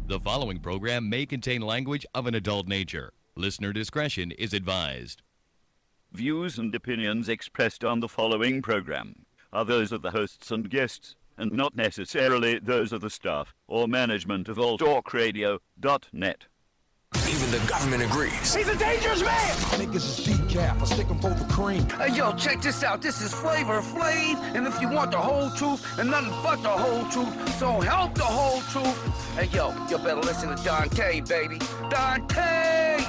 The following program may contain language of an adult nature. Listener discretion is advised. Views and opinions expressed on the following program are those of the hosts and guests, and not necessarily those of the staff or management of alltalkradio.net. Even the government agrees. He's a dangerous man! Niggas is decaf, I stick them for the cream. Hey, yo, check this out. This is Flavor Flav, and if you want the whole truth and nothing but the whole truth, so help the whole truth. Hey, yo, you better listen to Dante, baby. Dante!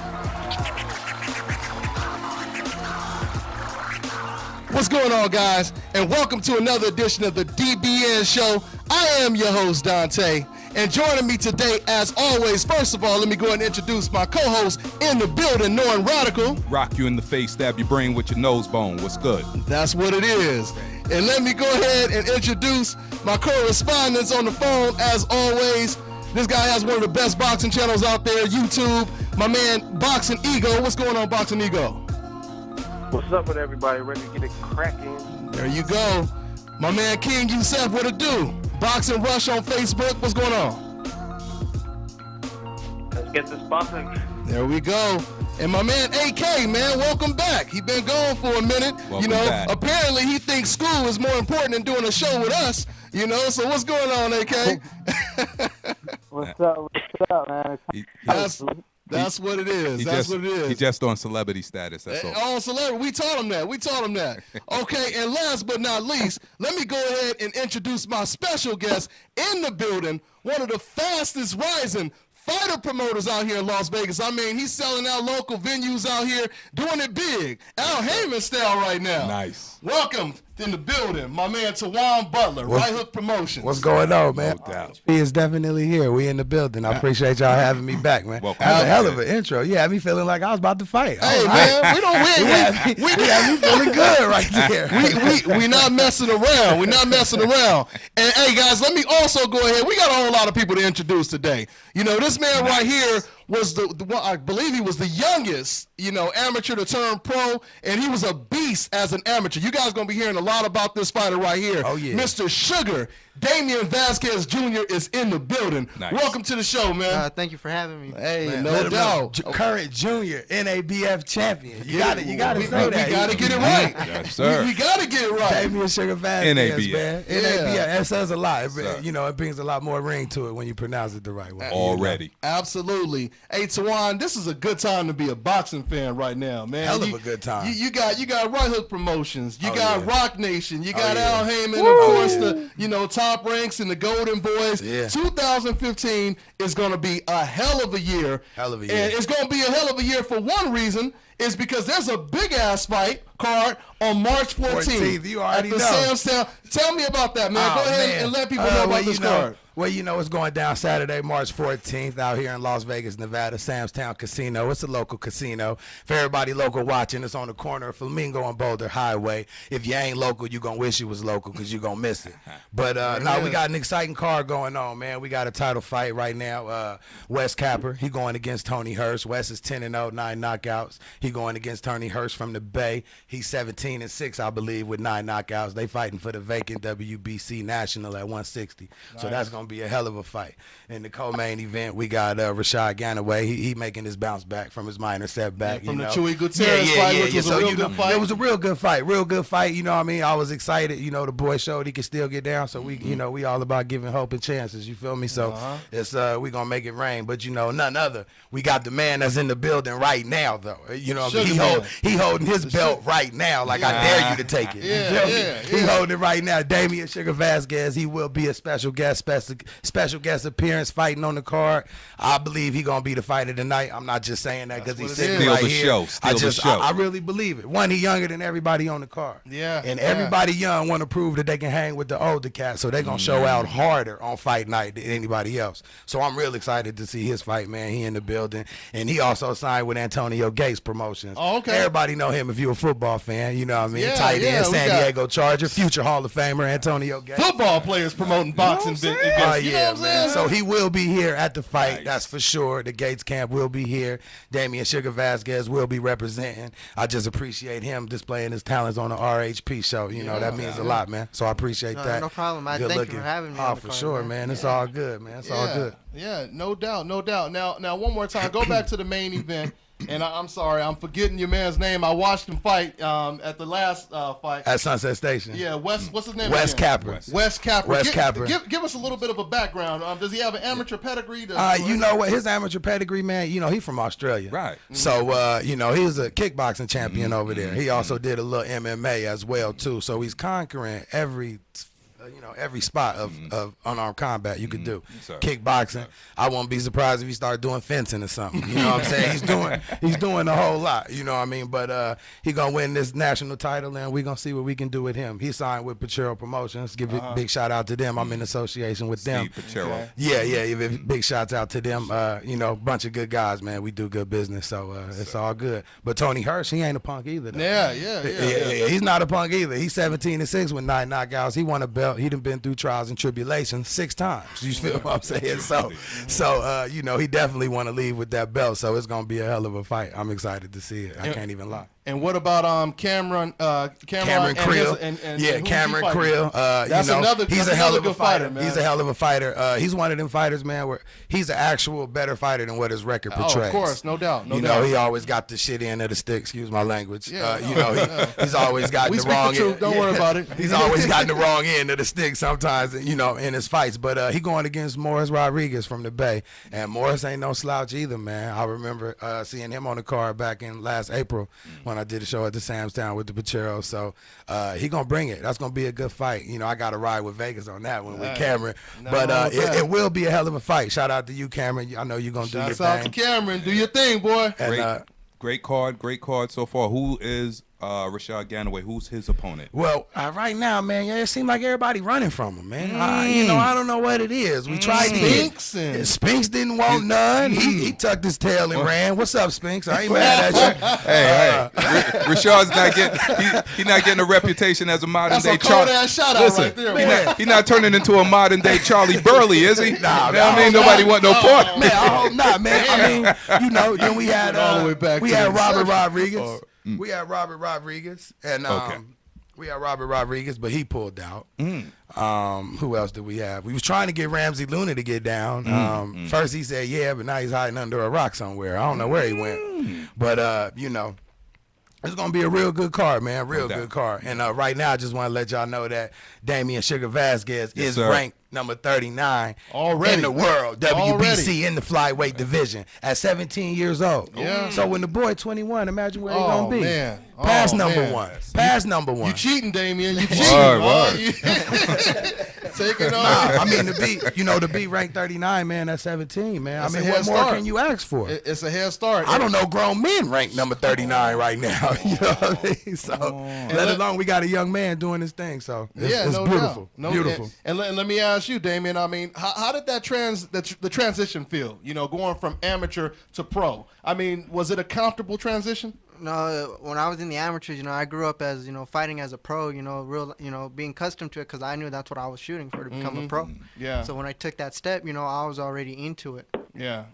What's going on, guys? And welcome to another edition of the D.B.N. show. I am your host, Dante. And joining me today, as always, first of all, let me go ahead and introduce my co-host in the building, Norrin Radical. Rock you in the face, stab your brain with your nose bone. What's good? That's what it is. And let me go ahead and introduce my correspondents on the phone, as always. This guy has one of the best boxing channels out there, YouTube. My man, BoxingEgo. What's going on, BoxingEgo? What's up with everybody? Ready to get it cracking? There you go. My man, King Yusef, what it do? Boxing Rush on Facebook. What's going on? Let's get this boxing. There we go. And my man AK, man, welcome back. He been gone for a minute. Welcome back. Apparently he thinks school is more important than doing a show with us. So what's going on, AK? What's up, man? That's what it is. That's what it is. He just on celebrity status. That's all. On celebrity. We taught him that. Okay, and last but not least, let me go ahead and introduce my special guest in the building, one of the fastest rising fighter promoters out here in Las Vegas. I mean, he's selling out local venues out here, doing it big. Al Heyman style right now. Nice. Welcome in the building, my man Towan Butler, Right Hook Promotions. What's going on, man? No doubt. He is definitely here. We in the building. I appreciate y'all having me back, man. Welcome. That was a hell of an intro. You had me feeling like I was about to fight. Hey, man, we don't win. We had me feeling good right there. We not messing around. We're not messing around. And hey, guys, let me also go ahead. We got a whole lot of people to introduce today. This man right here was the one, I believe he was the youngest, amateur to turn pro, and he was a beast as an amateur. You guys gonna be hearing a lot about this fighter right here. Oh yeah, Mr. Sugar. Damien Vasquez Jr. is in the building. Nice. Welcome to the show, man. Thank you for having me. Hey, man, no doubt. Current junior NABF champion. You gotta say that. We gotta get it right. Yes, sir. We gotta get it right. Damien Sugar Vasquez, NABF. man. Yeah. NABF. That says a lot. Sir. It brings a lot more ring to it when you pronounce it the right way. Already. Absolutely. Hey, Towan, this is a good time to be a boxing fan right now, man. Hell of a good time. You got Right Hook Promotions. You got Rock Nation. You got Al Heyman, Woo! of course, the Top Ranks and the Golden Boys. Yeah. 2015 is going to be a hell of a year. Hell of a year. And it's going to be a hell of a year for one reason, is because there's a big-ass fight card on March 14th. You already at the know. Sam's Town. Tell me about that, man. Go ahead and let people know about this card. Well, it's going down Saturday, March 14th, out here in Las Vegas, Nevada, Sam's Town Casino. It's a local casino. For everybody local watching, it's on the corner of Flamingo and Boulder Highway. If you ain't local, you're going to wish you was local because you're going to miss it. But we got an exciting card going on, man. We got a title fight right now. Wes Capper, he going against Tony Hurst. Wes is 10-0, 9 knockouts. He going against Tony Hurst from the Bay. He's 17-6, I believe, with 9 knockouts. They fighting for the vacant WBC National at 160. Nice. So that's going to be a hell of a fight. In the co-main event, we got Rashad Ganaway. He making his bounce back from his minor setback. From the Chewy Gutierrez fight, which was a real good fight. It was a real good fight. Real good fight. You know what I mean? I was excited. The boy showed he could still get down. So we all about giving hope and chances. You feel me? So it's we gonna make it rain. But none other. We got the man that's in the building right now, though. You know what I mean? He holding his belt right now. Like I dare you to take it. You feel me? He holding it right now. Damien Sugar Vasquez. He will be a special guest appearance fighting on the card. I believe he gonna be the fighter tonight. I'm not just saying that because he's sitting right here. I really believe it. One, he younger than everybody on the card. Yeah. And everybody young want to prove that they can hang with the older cats, so they're gonna show out harder on fight night than anybody else. So I'm real excited to see his fight, man. He in the building, and he also signed with Antonio Gates Promotions. Promotions. Oh, okay. Everybody know him if you're a football fan. You know what I mean? Yeah, Tight yeah, end, we San got- Diego Charger, future Hall of Famer Antonio Gates. Football players promoting boxing events. Oh, You know yeah, what I'm man. saying? So he will be here at the fight, that's for sure. The Gates camp will be here. Damien Sugar Vasquez will be representing. I just appreciate him displaying his talents on the RHP show. You know, that means a lot, man. So I appreciate that. No problem. I Good thank looking. you for having me. Oh, on the for card, sure, man. It's all good, man. It's all good. Yeah, no doubt, no doubt. Now, one more time. Go back to the main event. And I'm sorry, I'm forgetting your man's name. I watched him fight at the last fight. At Sunset Station. Yeah, what's his name? Wes again? Capper. Wes Capper. Wes Capper. Give us a little bit of a background. Does he have an amateur pedigree? You know what? His amateur pedigree, man, you know, he's from Australia. Right. So, you know, he's a kickboxing champion over there. He also did a little MMA as well, too. So he's conquering every spot of unarmed combat you could do. Kickboxing. I won't be surprised if he started doing fencing or something. You know what I'm saying? He's doing a whole lot. You know what I mean? But he gonna win this national title, and we gonna see what we can do with him. He signed with Pacero Promotions. Give a big shout out to them. I'm in association with them. Pacero. Yeah. Big shouts out to them. You know, bunch of good guys, man. We do good business, so it's all good. But Tony Hirsch, he ain't a punk either. Though. Yeah. He's not a punk either. He's 17-6 with 9 knockouts. He won a belt. He done been through trials and tribulations 6 times. You feel what I'm saying? So you know, he definitely want to leave with that belt. So it's gonna be a hell of a fight. I'm excited to see it. I can't even lie. And what about Cameron Creel? Cameron Creel. That's you know, another. He's a hell of a good fighter, man. He's a hell of a fighter. He's one of them fighters, man, where he's an actual better fighter than what his record portrays. Oh, of course, no doubt. You know, he always got the shit end of the stick. Excuse my language. You know, he's always gotten the wrong end. Don't worry about it. He's always gotten the wrong end of the stick sometimes, you know, in his fights. But he going against Morris Rodriguez from the Bay, and Morris ain't no slouch either, man. I remember seeing him on the card back in last April when I did a show at the Samstown with the Pacero. So he gonna bring it. That's gonna be a good fight. You know, I got to ride with Vegas on that one with Cameron. But it will be a hell of a fight. Shout out to you, Cameron. I know you're gonna do your thing. Shout out to Cameron. Do your thing, boy. And, great card so far. Who is Rashad Ganaway? Who's his opponent? Well, right now, man, it seems like everybody running from him, man. You know, I don't know what it is. We tried to Spinks didn't want none. He tucked his tail and ran. What's up, Spinks? I ain't mad at you. Hey, Rashad's not getting he not getting a reputation as a modern day Charlie. That's a cold ass shout out right there. He not turning into a modern day Charlie Burley, is he? Nah, I mean, nobody want no part. Man, I hope not, man. I mean, you know, then we had Robert Rodriguez. We had Robert Rodriguez, and but he pulled out. Who else did we have? We was trying to get Ramsey Luna to get down. First he said yeah, but now he's hiding under a rock somewhere. I don't know where he went. But you know, it's gonna be a real good card, man. Real good card. And right now, I just want to let y'all know that Damien Sugar Vasquez is ranked number 39 in the world, WBC in the flyweight division at 17 years old. Yeah. So when the boy 21, imagine where he's gonna be. Man. Past number one. Past number one. You cheating, Damien? You cheating? Take it on. I mean, to be ranked 39, man, that's 17, man. That's I mean, what more can you ask for? It's a head start. I don't know grown men ranked number 39 right now. You know what I mean? So, let alone we got a young man doing his thing. So, it's no beautiful. Doubt. Beautiful. And let me ask you, Damien. I mean, how did that the transition feel? You know, going from amateur to pro. I mean, was it a comfortable transition? No, when I was in the amateurs, you know, I grew up as, you know, fighting as a pro, you know, being accustomed to it because I knew that's what I was shooting for, to become a pro. Yeah. So when I took that step, you know, I was already into it. Yeah.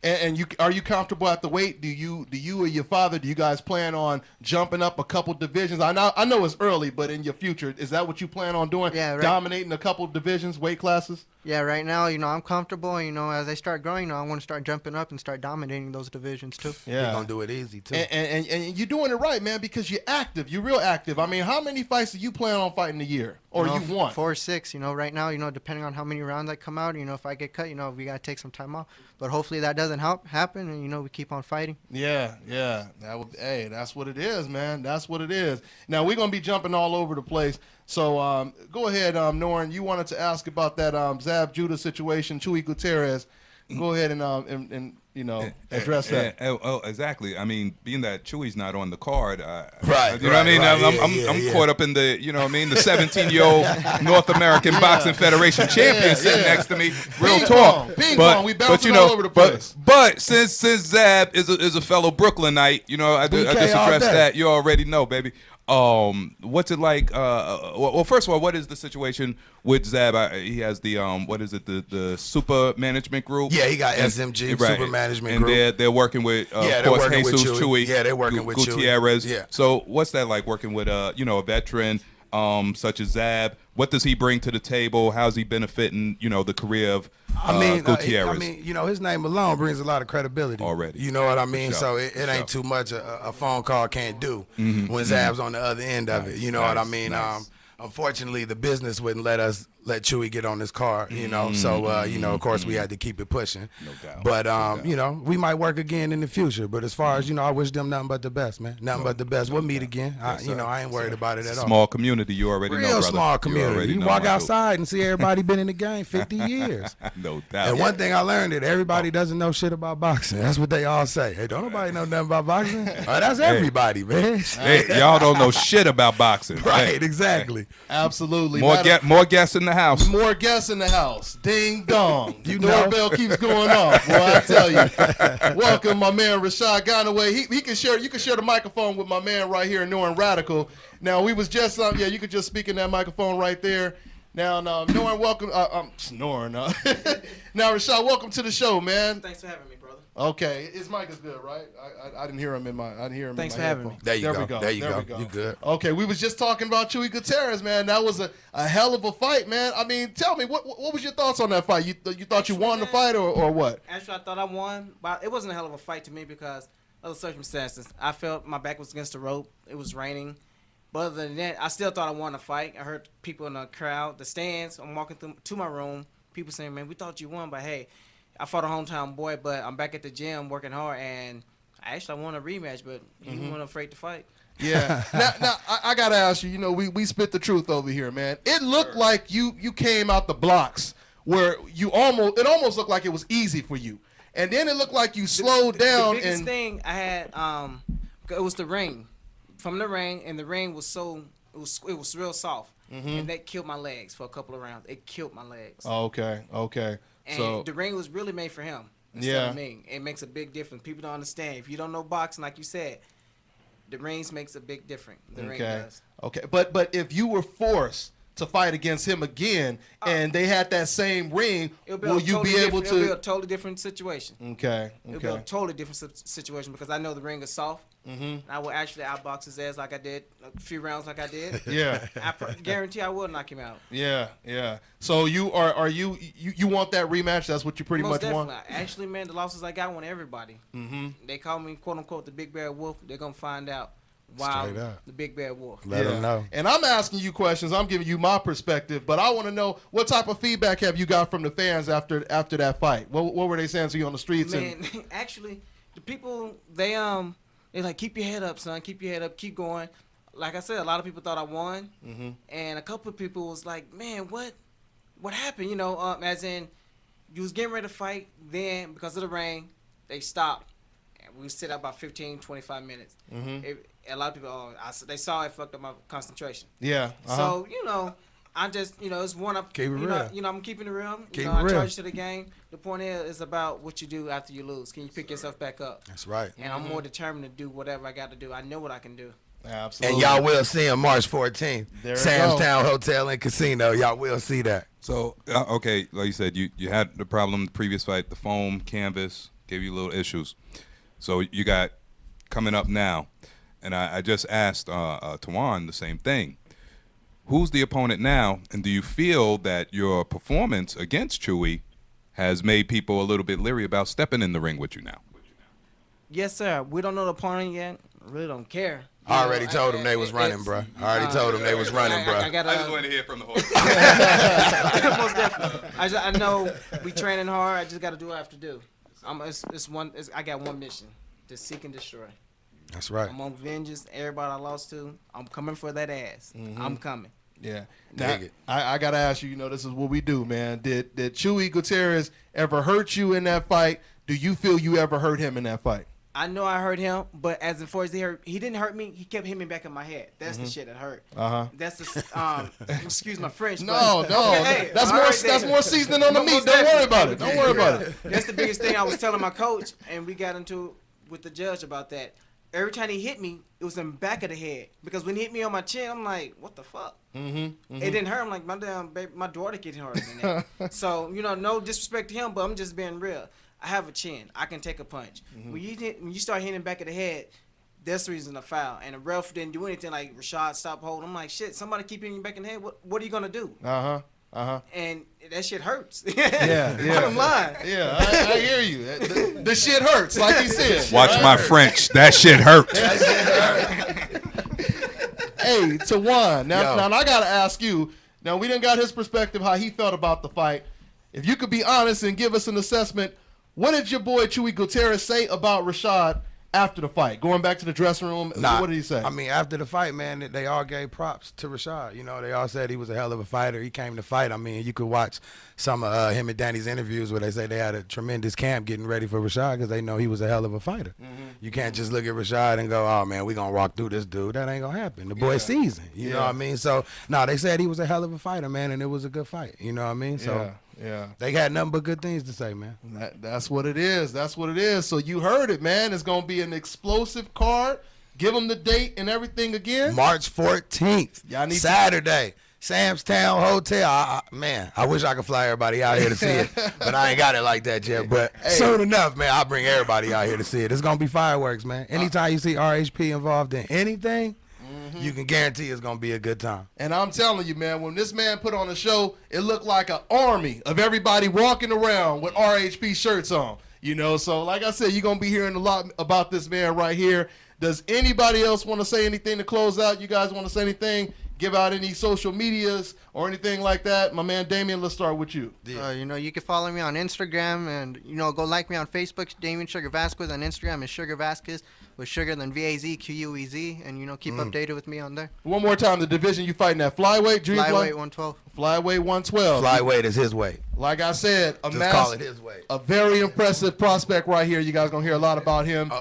And are you comfortable at the weight? Do you or your father, do you guys plan on jumping up a couple divisions? I know it's early, but in your future, is that what you plan on doing? Yeah, right. Dominating a couple divisions, weight classes? Yeah, right now, you know, I'm comfortable. You know, as I start growing, you know, I want to start jumping up and start dominating those divisions too. Yeah, you're gonna do it easy too. And you're doing it right, man, because you're active. You're real active. I mean, how many fights do you plan on fighting a year, or you want? 4 or 6. You know, right now, you know, depending on how many rounds I come out, you know, if I get cut, you know, we gotta take some time off. But hopefully that doesn't happen, and you know, we keep on fighting. Yeah. That's what it is, man. That's what it is. Now we're gonna be jumping all over the place. So go ahead, Norrin. You wanted to ask about that Zab Judah situation, Chuy Gutierrez. Go ahead and address that. Oh, exactly. I mean, being that Chewy's not on the card, right? You know what I mean? I'm caught up in the, you know what I mean, the 17-year-old North American Boxing Federation champion sitting next to me. Real talk. Ping pong. We bouncing all over the place. But since Zab is a fellow Brooklynite, you know, I just addressed that. You already know, baby. What's it like? Well, first of all, what is the situation with Zab? He has the what is it? The super management group. Yeah, he got SMG Super Management Group, and they're working with of course Jesus Chewy. Yeah, they're working with Gutierrez. Chewy. Yeah. So what's that like working with a veteran such as Zab? What does he bring to the table? How's he benefiting the career of Gutierrez? I mean, his name alone brings a lot of credibility already. You know what I mean? So it ain't too much a phone call can't do when Zab's on the other end of it. You know what I mean? Nice. Unfortunately, the business wouldn't let Chewy get on this card, So, of course, we had to keep it pushing. No doubt. But, we might work again in the future. But as far as, I wish them nothing but the best, man. Nothing but the best. We'll meet again. I ain't worried about it at all. Small community, you already know, brother. Real small community. You walk outside and see everybody been in the game 50 years. No doubt. And one thing I learned that everybody doesn't know shit about boxing. That's what they all say. Hey, don't nobody know nothing about boxing? That's everybody, man. Hey, y'all don't know shit about boxing. Right, exactly. Absolutely. More guests in the house. More guests in the house. Ding dong. Doorbell keeps going off. Well, I tell you. Welcome, my man Rashad Ganaway. You can share the microphone with my man right here, Norrin Radical. Now we was just you could just speak in that microphone right there. Now, Norrin, welcome. Norrin. Now, Rashad, welcome to the show, man. Thanks for having me, brother. Okay, his mic is good, right? I didn't hear him in my. I didn't hear him. Thanks in my for having headphones. me. There you go. You good? Okay, we was just talking about Chewy Gutierrez, man. That was a hell of a fight, man. I mean, tell me what was your thoughts on that fight? You thought you won the fight or what? Actually, I thought I won, but it wasn't a hell of a fight to me because of the circumstances. I felt my back was against the rope. It was raining. But other than that, I still thought I won the fight. I heard people in the crowd, the stands. I'm walking to my room. People saying, "Man, we thought you won," but hey. I fought a hometown boy, but I'm back at the gym working hard, and I won a rematch, but he wasn't afraid to fight. Yeah. now I gotta ask you. We spit the truth over here, man. It looked like you came out the blocks where it almost looked like it was easy for you, and then it looked like you slowed down. The biggest thing I had, it was the ring, from the ring, and the ring was it was real soft, and that killed my legs for a couple of rounds. It killed my legs. Okay. And the ring was really made for him instead of me. It makes a big difference. People don't understand. If you don't know boxing, like you said, the rings makes a big difference. The ring does. Okay. But if you were forced to fight against him again and they had that same ring, will you be able to? It'll be a totally different situation. Okay. It'll be a totally different situation because I know the ring is soft. I will actually outbox his ass like I did a few rounds like I did. Yeah. I guarantee I will knock him out. Yeah. So you want that rematch? That's what you pretty much want? Actually, man, the losses I got, I want everybody. They call me, quote unquote, the Big Bad Wolf. They're gonna find out. Wow, the Big Bad Wolf. Let them know. And I'm asking you questions. I'm giving you my perspective, but I want to know what type of feedback have you got from the fans after that fight? What were they saying to you on the streets? Man, actually, the people they're like, keep your head up, son. Keep your head up. Keep going. Like I said, a lot of people thought I won, and a couple of people was like, man, what happened? As in, you was getting ready to fight, then because of the rain, they stopped. We sit out about 15, 25 minutes. A lot of people, they saw it fucked up my concentration. Yeah. So, I just, it's one up. Keep it real. I'm keeping it real. Keep it I real. charge to the game. The point is about what you do after you lose. Can you pick yourself back up? That's right. And I'm more determined to do whatever I got to do. I know what I can do. Absolutely. And y'all will see him March 14th. Sam's Town Hotel and Casino. Y'all will see that. So, okay, like you said, you had the problem the previous fight, the foam, canvas, gave you little issues. So you got coming up now, and I just asked Towan the same thing. Who's the opponent now, and do you feel that your performance against Chewy has made people a little bit leery about stepping in the ring with you now? Yes, sir. We don't know the opponent yet. I really don't care. I already told them they was running, bro. I already told them they was running, bro. I just want to hear from the horse. Most definitely. I know we training hard. I just got to do what I have to do. I got one mission: to seek and destroy. That's right. I'm on vengeance. Everybody I lost to, I'm coming for that ass. I'm coming. Yeah. Now, I got to ask you, this is what we do, man. Did Chewy Gutierrez ever hurt you in that fight? do you feel you ever hurt him in that fight? I know I hurt him, but as far as he didn't hurt me. He kept hitting me back in my head. That's the shit that hurt. That's the excuse my French. No, hey, that's more seasoning on the meat. Don't worry about it. Don't worry about it. That's the biggest thing I was telling my coach, and we got into with the judge about that. Every time he hit me, it was in the back of the head. Because when he hit me on my chin, I'm like, what the fuck? It didn't hurt. I'm like, my damn baby, my daughter getting hurt than that. So, no disrespect to him, but I'm just being real. I have a chin. I can take a punch. When you start hitting the back of the head, that's the reason to foul. And the ref didn't do anything like Rashad stop holding. I'm like, shit, somebody keep hitting you back in the head. What are you going to do? And that shit hurts. Yeah. Bottom line. Yeah, I hear you. The shit hurts, like you said. Watch my French. That shit hurts. Hey, Towan, now I got to ask you. Now, we done got his perspective, how he felt about the fight. If you could be honest and give us an assessment, what did your boy Chewy Gutierrez say about Rashad after the fight? Going back to the dressing room, what did he say? I mean, after the fight, man, they all gave props to Rashad. They all said he was a hell of a fighter. He came to fight. I mean, you could watch some of him and Danny's interviews where they say they had a tremendous camp getting ready for Rashad because they know he was a hell of a fighter. You can't just look at Rashad and go, oh, man, we're going to walk through this dude. That ain't going to happen. The boy's seasoned. You know what I mean? So, they said he was a hell of a fighter, man, and it was a good fight. You know what I mean? So. Yeah. They had nothing but good things to say, man. That's what it is. That's what it is. So you heard it, man. It's going to be an explosive card. Give them the date and everything again. March 14th. Saturday. Sam's Town Hotel. I wish I could fly everybody out here to see it, but I ain't got it like that yet. But soon enough, man, I'll bring everybody out here to see it. It's going to be fireworks, man. Anytime you see RHP involved in anything, you can guarantee it's going to be a good time. And I'm telling you, man, when this man put on a show, it looked like an army of everybody walking around with RHP shirts on. So like I said, you're going to be hearing a lot about this man right here. Does anybody else want to say anything to close out? You guys want to say anything? Give out any social medias or anything like that? My man Damien, let's start with you. You can follow me on Instagram and, go like me on Facebook, Damien Sugar Vasquez. On Instagram is Sugar Vasquez with Sugar, then VAZQUEZ, and, keep updated with me on there. One more time, the division you fighting at flyweight? Flyweight 112. Flyweight 112. Flyweight is his weight. Like I said, call it his weight. A very impressive prospect right here. You guys going to hear a lot about him.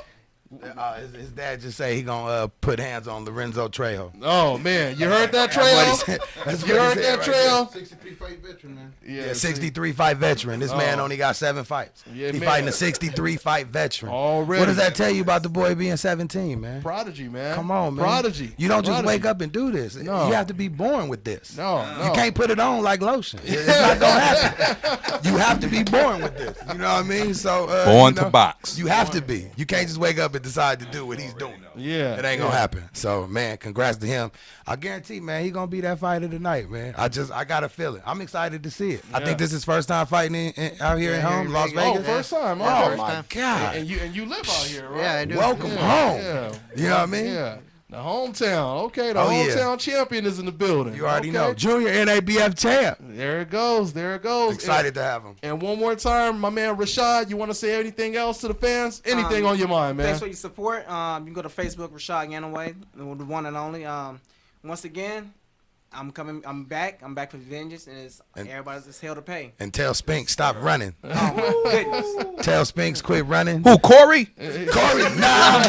His dad just say he gonna put hands on Lorenzo Trejo. Oh man, you heard that, Trejo? You heard that, Trejo? 63 fight veteran, man. Yeah, 63 fight veteran. This man only got 7 fights. Yeah, he fighting a 63 fight veteran. Already. What does that tell you about the boy being 17, man? Prodigy, man. Come on, man. Prodigy. You don't just wake up and do this. No. You have to be born with this. No. You can't put it on like lotion. It's not gonna happen. You have to be born with this. You know what I mean? So born to box. You have to be. You can't just wake up and decide to do what he's doing. Yeah, it ain't gonna happen. So, man, congrats to him. I guarantee, man, he gonna be that fighter tonight, man. I gotta feel it. I'm excited to see it. I think this is his first time fighting out here at home, Las Vegas. Oh, first time. Oh my God. And you live out here, right? Yeah, I do. Welcome home. Yeah. You know what I mean? Yeah. The hometown. Okay, the hometown champion is in the building. You already know. Junior NABF champ. There it goes. Excited to have him. And one more time, my man Rashad, you want to say anything else to the fans? Anything on your mind, man? Thanks for your support. You can go to Facebook, Rashad Ganaway, the one and only. Once again, I'm back. I'm back for vengeance, and everybody's just hell to pay. And tell Spinks stop running. Oh my goodness. Tell Spinks quit running. Who, Corey? Corey, nah.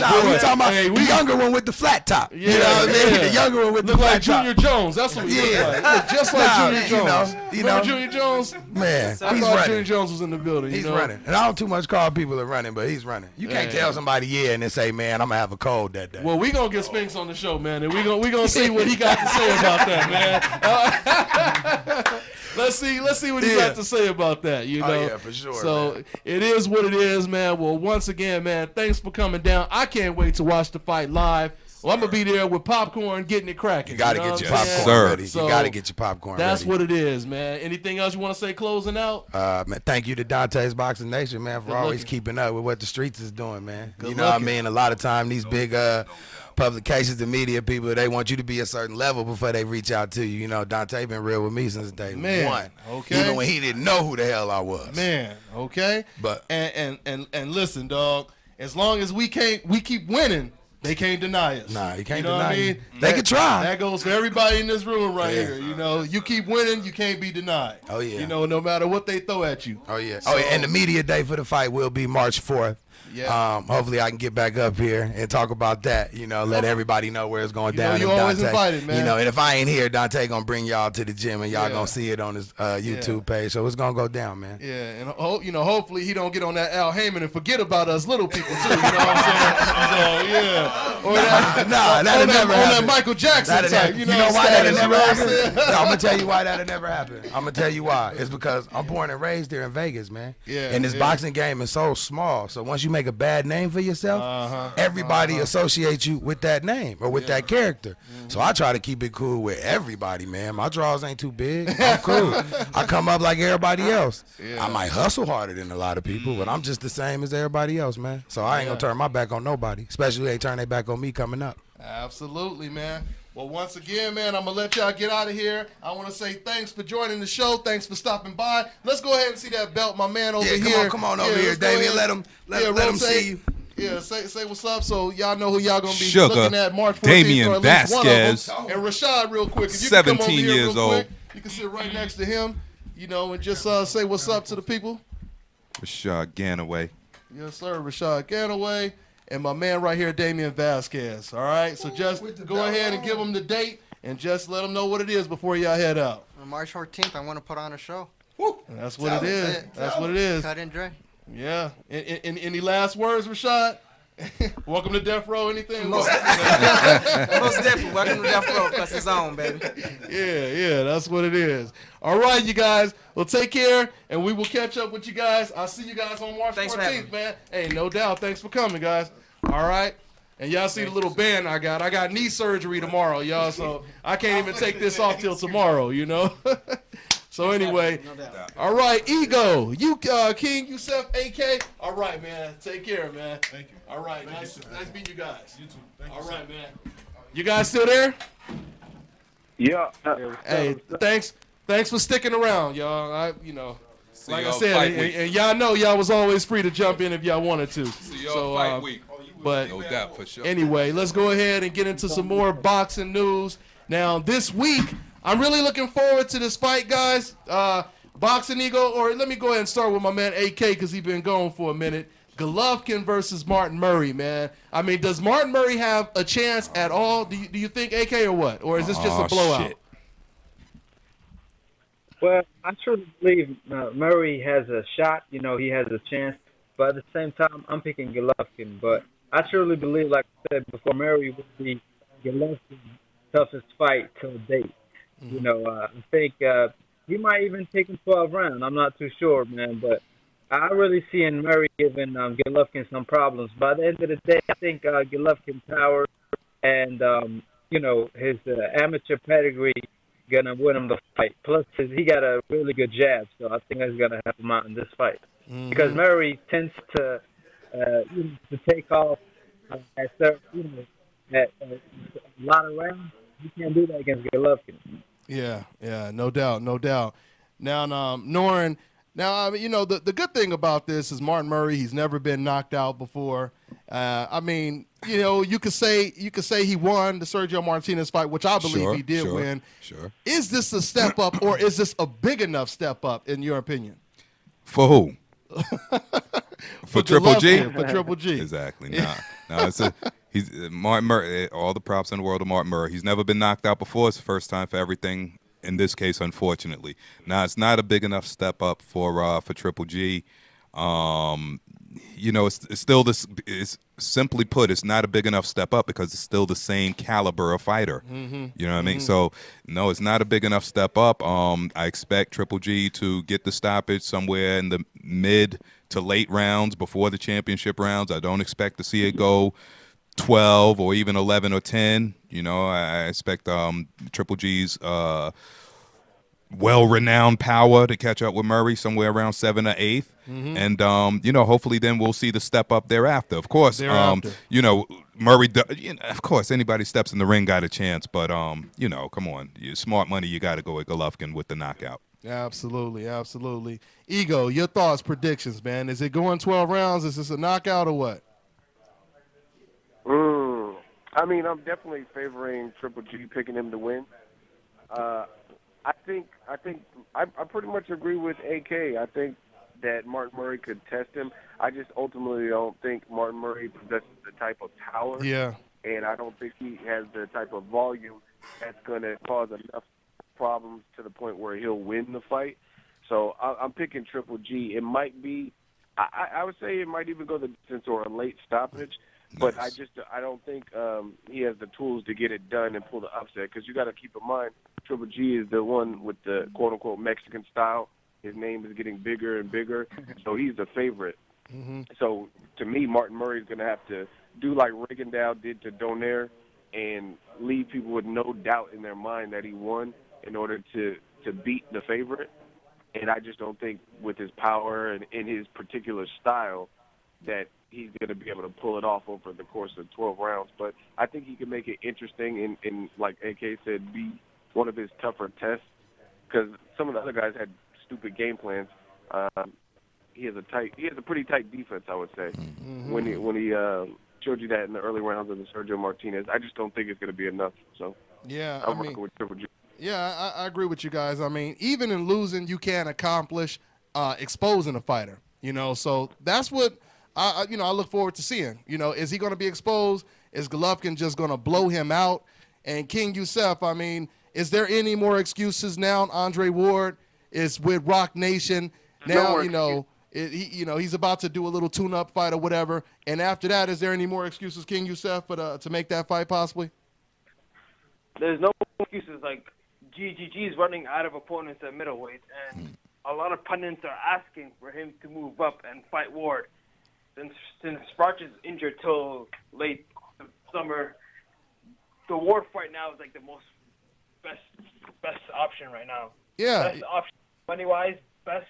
We talking about the younger one with the flat top. Yeah, you know what I mean? The younger one with the flat top. Junior Jones. That's what he look like. Just like Junior Jones. Remember Junior Jones? Man, I thought Junior Jones was in the building. He's running. And I don't too much call people are running, but he's running. You can't tell somebody and then say, man, I'm going to have a cold that day. Well, we going to get Spinks on the show, man, and we gonna see what he got to say about that, man. Let's see what he got to say about that, you know. Oh, yeah, for sure. So man. It is what it is, man. Well, once again, man, thanks for coming down. I can't wait to watch the fight live. Well, I'm going to be there with popcorn getting it cracking. You got to get your popcorn ready. You got to get your popcorn ready. That's what it is, man. Anything else you want to say closing out? Man, thank you to Dante's Boxing Nation, man, for always keeping up with what the streets is doing, man. Good you know what I mean? A lot of time these big publications and media people, they want you to be a certain level before they reach out to you. You know, Dante been real with me since day one. Okay. Even when he didn't know who the hell I was. Man, okay. But and listen, dog, as long as we keep winning, They can't deny us. Nah, you can't you know deny what I mean? it. They can try. That goes for everybody in this room right Yeah. here. You know, you keep winning, you can't be denied. Oh, yeah. You know, no matter what they throw at you. Oh, yeah. So, And the media day for the fight will be March 4th. Yeah. Hopefully I can get back up here and talk about that. You know, let everybody know where it's going down. You and always Dante, invited, man. You know, and if I ain't here, Dante gonna bring y'all to the gym, and y'all gonna see it on his YouTube page. So it's gonna go down, man. Yeah, and hopefully he don't get on that Al Heyman and forget about us little people too. You know what I'm saying? So yeah, or that'll never happen. On that Michael Jackson type. You know why that'll never happen? happen? I'm gonna tell you why that'll never happen. I'm gonna tell you why. It's because I'm born and raised there in Vegas, man. Yeah. And this boxing game is so small. So once you make a bad name for yourself, everybody associates you with that name or with that character. So I try to keep it cool with everybody, man. My draws ain't too big. I'm cool. I come up like everybody else. I might hustle harder than a lot of people, but I'm just the same as everybody else, man. So I ain't gonna turn my back on nobody, especially they turn their back on me coming up. Absolutely, man. Well, once again, man, I'm going to let y'all get out of here. I want to say thanks for joining the show. Thanks for stopping by. Let's go ahead and see that belt, my man over here. Come on over here, Damien. Let him see you. Yeah, say what's up so y'all know who y'all going to be Sugar, looking at March 14th. Damien Vasquez. And Rashad, real quick. If you 17 can come over here years real old. quick, you can sit right next to him, you know, and just say what's up to the people. Rashad Ganaway. Yes, sir, Rashad Ganaway. And my man right here, Damien Vasquez. All right, so just go ahead and give him the date and just let them know what it is before y'all head out. On March 14th, I want to put on a show. That's what it is. That's what it is. Cut and dry. Yeah. Any last words, Rashad? Welcome to Death Row. Anything? Most definitely. Welcome to Death Row because it's on, baby. Yeah, that's what it is. All right, you guys. Well, take care, and we will catch up with you guys. I'll see you guys on March 14th, man. Hey, no doubt. Thanks for coming, guys. All right. And y'all see the little band I got. I got knee surgery tomorrow, y'all, so I can't even take this off till tomorrow, you know? So anyway, all right, Ego, you King, Yusef, AK. All right, man. Take care, man. Thank you. All right, nice meeting you guys. You too. Thank you. All right, man. You guys still there? Yeah. Hey, thanks for sticking around, y'all. Like I said, and y'all know y'all was always free to jump in if y'all wanted to. See y'all fight week. But no doubt, for sure. Anyway, let's go ahead and get into some more boxing news. Now, this week, I'm really looking forward to this fight, guys. BoxingEgo, or let me go ahead and start with my man AK because he's been gone for a minute. Golovkin versus Martin Murray, man. I mean, does Martin Murray have a chance at all? Do you think, AK, or what? Or is this just a blowout? Shit. Well, I truly believe Murray has a shot. You know, he has a chance. But at the same time, I'm picking Golovkin. But I truly believe, like I said before, Murray will be Golovkin's toughest fight to date. You know, I think he might even take him 12 rounds. I'm not too sure, man. But I really see in Murray giving Golovkin some problems. By the end of the day, I think Golovkin power and, you know, his amateur pedigree going to win him the fight. Plus, he got a really good jab. So I think that's going to help him out in this fight. Because Murray tends to take off at a lot of rounds. You can't do that against Golovkin. Yeah, no doubt. Now, Norrin, you know, the good thing about this is Martin Murray, he's never been knocked out before. I mean, you know, you could say he won the Sergio Martinez fight, which I believe he did win. Sure. Is this a step up, or is this a big enough step up, in your opinion? For who? For Triple G? For Triple G. Exactly. No, he's Martin Murray. All the props in the world of Martin Murray. He's never been knocked out before. It's the first time for everything. In this case, unfortunately, now it's not a big enough step up for Triple G. You know, it's still this. It's simply put, it's not a big enough step up because it's still the same caliber of fighter. You know what I mean? So no, it's not a big enough step up. I expect Triple G to get the stoppage somewhere in the mid to late rounds before the championship rounds. I don't expect to see it go 12 or even 11 or 10. You know, I expect Triple G's well-renowned power to catch up with Murray somewhere around 7 or 8. And, you know, hopefully then we'll see the step up thereafter. Of course, you know, Murray, of course, anybody steps in the ring got a chance. But, you know, come on. Smart money, you got to go with Golovkin with the knockout. Absolutely. Ego, your thoughts, predictions, man. Is it going 12 rounds? Is this a knockout or what? I mean, I'm definitely favoring Triple G, picking him to win. I pretty much agree with AK. I think that Martin Murray could test him. I just ultimately don't think Martin Murray possesses the type of power. Yeah. And I don't think he has the type of volume that's going to cause enough problems to the point where he'll win the fight. So I'm picking Triple G. It might be, I would say it might even go the distance or a late stoppage. But I don't think he has the tools to get it done and pull the upset. Because you got to keep in mind, Triple G is the one with the quote-unquote Mexican style. His name is getting bigger and bigger, so he's the favorite. Mm-hmm. So to me, Martin Murray is going to have to do like Rigondeaux did to Donaire and leave people with no doubt in their mind that he won in order to beat the favorite. And I just don't think with his power and in his particular style that he's going to be able to pull it off over the course of 12 rounds. But I think he can make it interesting and like AK said, be one of his tougher tests because some of the other guys had stupid game plans. He has a pretty tight defense, I would say. Mm-hmm. When he showed you that in the early rounds of the Sergio Martinez, I just don't think it's going to be enough. So yeah, I'm working with Triple G. Yeah, I agree with you guys. I mean, even in losing, you can accomplish exposing a fighter. So that's what I look forward to seeing. Is he going to be exposed? Is Golovkin just going to blow him out? And King Yusef, I mean, is there any more excuses now? Andre Ward is with Rock Nation now. He's about to do a little tune-up fight or whatever. And after that, is there any more excuses, King Yusef, to make that fight possibly? There's no excuses. Like GGG is running out of opponents at middleweight, and a lot of pundits are asking for him to move up and fight Ward. Since Sparch is injured till late summer, the Ward fight now is like the best option right now. Yeah. Best option money-wise, best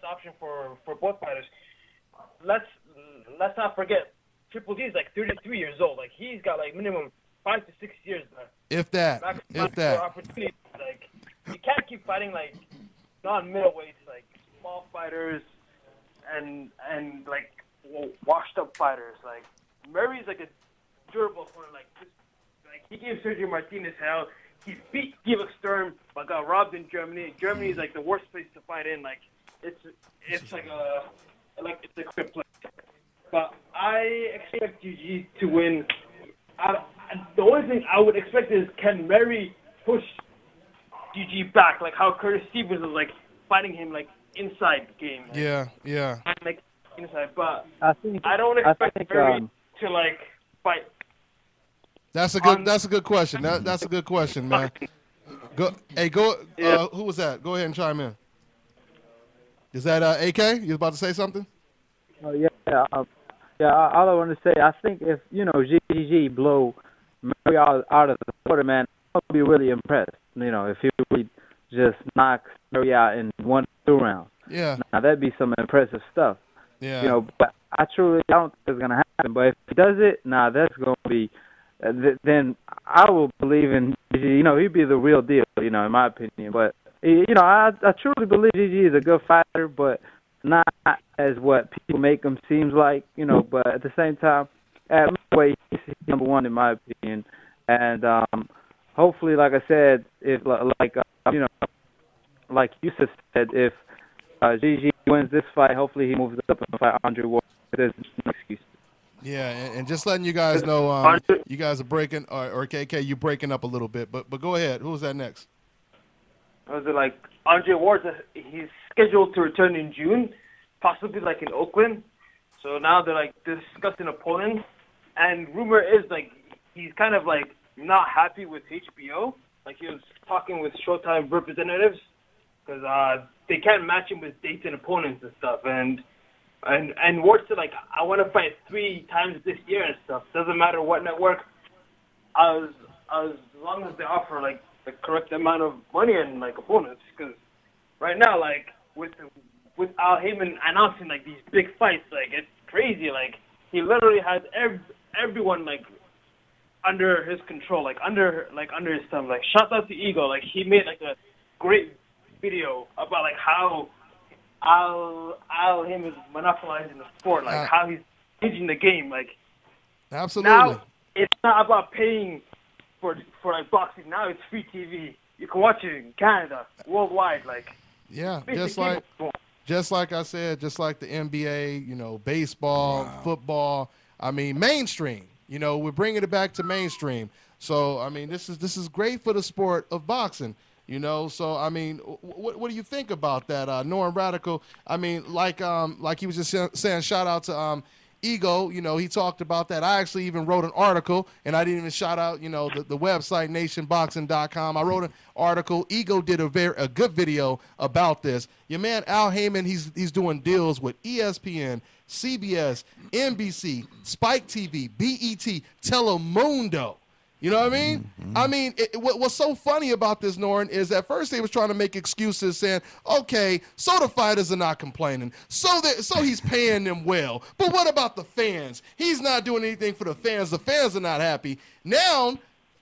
option for both fighters. Let's not forget, Triple G is like 33 years old. Like he's got like minimum 5 to 6 years left. If that. Opportunities. Like you can't keep fighting like non-middleweights, like small fighters and like washed up fighters. Like Murray's like a durable opponent. Like he gave Sergio Martinez hell. He beat Felix Sturm, but got robbed in Germany. Germany is like the worst place to fight in. Like it's like it's a good place. But I expect GG to win. The only thing I would expect is can Murray push GG back, like how Curtis Stevens was like fighting him like inside the game. Like, yeah. Like inside, but I don't expect Murray to like fight. That's a good question. That's a good question, man. Who was that? Go ahead and chime in. Is that AK? You was about to say something? Yeah. All I want to say, I think if GGG blow Murray out of the water, man, I'll be really impressed. If he really just knocks Murray out in 1-2 rounds. Yeah. Now that'd be some impressive stuff. Yeah. But I truly don't think it's gonna happen. But if he does it, that's gonna be. Then I will believe in GG. He'd be the real deal. In my opinion. But I truly believe GG is a good fighter, but not as what people make him seems like. But at the same time, at middleweight, he's number one in my opinion. And hopefully, like I said, if like Yusef said, if GG wins this fight, hopefully he moves up and fight Andre Ward. There's no excuse. Yeah, and just letting you guys know, you guys are breaking, or KK, you breaking up a little bit. But go ahead. Who's that next? Was it like Andre Ward? He's scheduled to return in June, possibly like in Oakland. So now they're like discussing opponents, and rumor is like he's kind of like not happy with HBO. Like he was talking with Showtime representatives because they can't match him with dates and opponents and stuff. And Ward said like I want to fight 3 times this year and stuff. Doesn't matter what network, as long as they offer like the correct amount of money and like opponents. Because right now, like with Al Heyman announcing like these big fights, like it's crazy. Like he literally has everyone like under his control, like under his thumb. Like shout out to Ego. Like he made like a great video about like how Al Heyman is monopolizing the sport, like how he's changing the game. Like absolutely. it's not about paying for like boxing. Now it's free TV. You can watch it in Canada, worldwide. Like, yeah, basically just like I said, just like the NBA, you know, baseball, football. I mean, mainstream. You know, we're bringing it back to mainstream. So I mean, this is great for the sport of boxing. You know, so I mean, what do you think about that, Norrin Radical? I mean, like he was just saying, shout out to Ego. You know, he talked about that. I actually even wrote an article, and I didn't even shout out, you know, the website nationboxing.com. I wrote an article. Ego did a good video about this. Your man Al Heyman, he's doing deals with ESPN, CBS, NBC, Spike TV, BET, Telemundo. You know what I mean? I mean, what's so funny about this, Norrin, is at first they was trying to make excuses saying, okay, so the fighters are not complaining, so he's paying them well. But what about the fans? He's not doing anything for the fans. The fans are not happy. Now,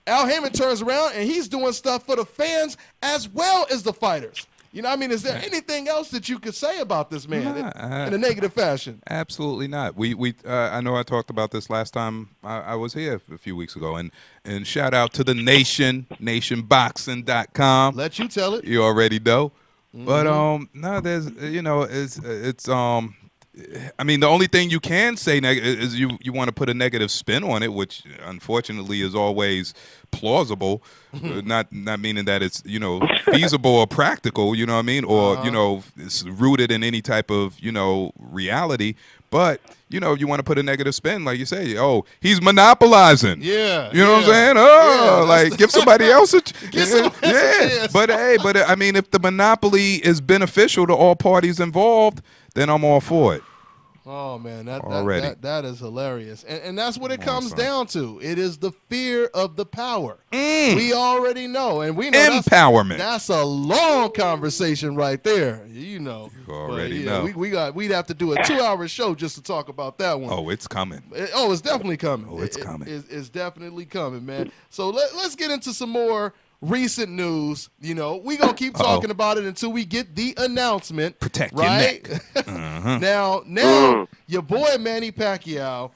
Al Heyman turns around and he's doing stuff for the fans as well as the fighters. You know what I mean? Is there anything else that you could say about this man in a negative fashion? Absolutely not. I know I talked about this last time I was here a few weeks ago, and shout out to the nation, nationboxing.com. Let you tell it. You already know. But no, there's, you know, it's I mean, the only thing you can say is you want to put a negative spin on it, which unfortunately is always plausible, not meaning that it's, you know, feasible or practical, you know what I mean, or you know, it's rooted in any type of, you know, reality. But you know, you want to put a negative spin, like you say, oh, he's monopolizing. Yeah, you know what I'm saying? Oh, like give somebody else a chance. But hey, I mean, if the monopoly is beneficial to all parties involved, then I'm all for it. Oh man, that is hilarious, and that's what it comes down to. It is the fear of the power. We already know, and we know empowerment. That's a long conversation right there. You know, you already know. We'd have to do a 2-hour show just to talk about that one. Oh, it's coming. It's definitely coming. Oh, it's coming. It's definitely coming, man. So let's get into some more recent news. You know, we're going to keep talking about it until we get the announcement. Protect right? your neck. Now, your boy Manny Pacquiao.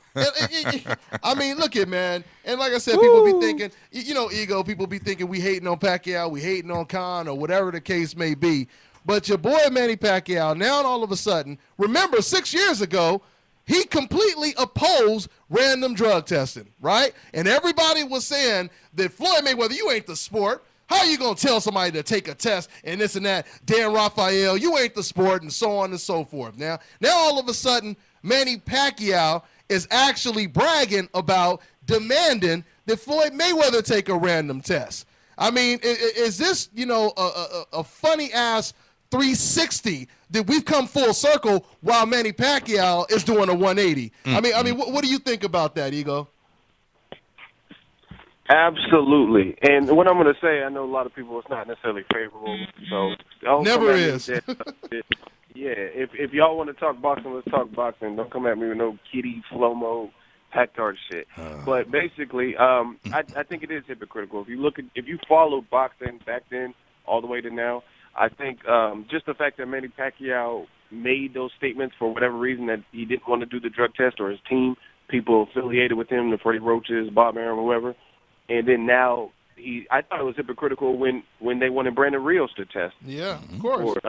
I mean, look at, man. And like I said, people be thinking, you know, Ego, people be thinking we hating on Pacquiao, we hating on Khan, or whatever the case may be. But your boy Manny Pacquiao, now all of a sudden, remember 6 years ago, he completely opposed random drug testing, right? And everybody was saying that Floyd Mayweather, you ain't the sport. How you going to tell somebody to take a test and this and that? Dan Rafael, you ain't the sport, and so on and so forth. Now all of a sudden, Manny Pacquiao is actually bragging about demanding that Floyd Mayweather take a random test. I mean, is this, you know, a funny-ass 360 that we've come full circle while Manny Pacquiao is doing a 180? I mean, what do you think about that, Ego? Absolutely. And what I'm going to say, I know a lot of people, it's not necessarily favorable. So never is. Yeah, if y'all want to talk boxing, let's talk boxing. Don't come at me with no kitty, slow-mo, Packard shit. But basically, I think it is hypocritical. If you followed boxing back then all the way to now, I think just the fact that Manny Pacquiao made those statements for whatever reason, that he didn't want to do the drug test, or his team, people affiliated with him, the Freddie Roaches, Bob Arum, whoever, and then now I thought it was hypocritical when they wanted Brandon Rios to test. Yeah, of course.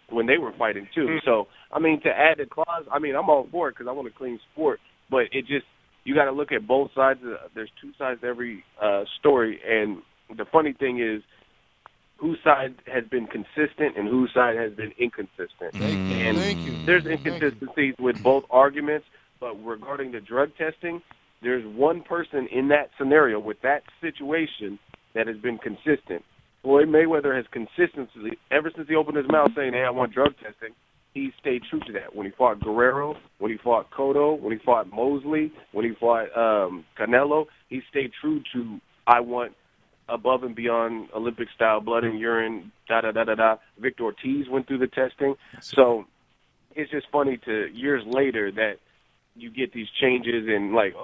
When they were fighting too. So I mean, to add the clause, I mean, I'm all for it because I want a clean sport, but it just, you got to look at both sides. There's two sides to every story, and the funny thing is, whose side has been consistent and whose side has been inconsistent. Thank you. There's inconsistencies with both arguments, but regarding the drug testing, there's one person in that scenario with that situation that has been consistent. Floyd Mayweather has consistently, ever since he opened his mouth saying, hey, I want drug testing, he stayed true to that. When he fought Guerrero, when he fought Cotto, when he fought Mosley, when he fought Canelo, he stayed true to, I want above and beyond Olympic-style blood and urine, da-da-da-da-da. Victor Ortiz went through the testing. So it's just funny to years later that you get these changes and like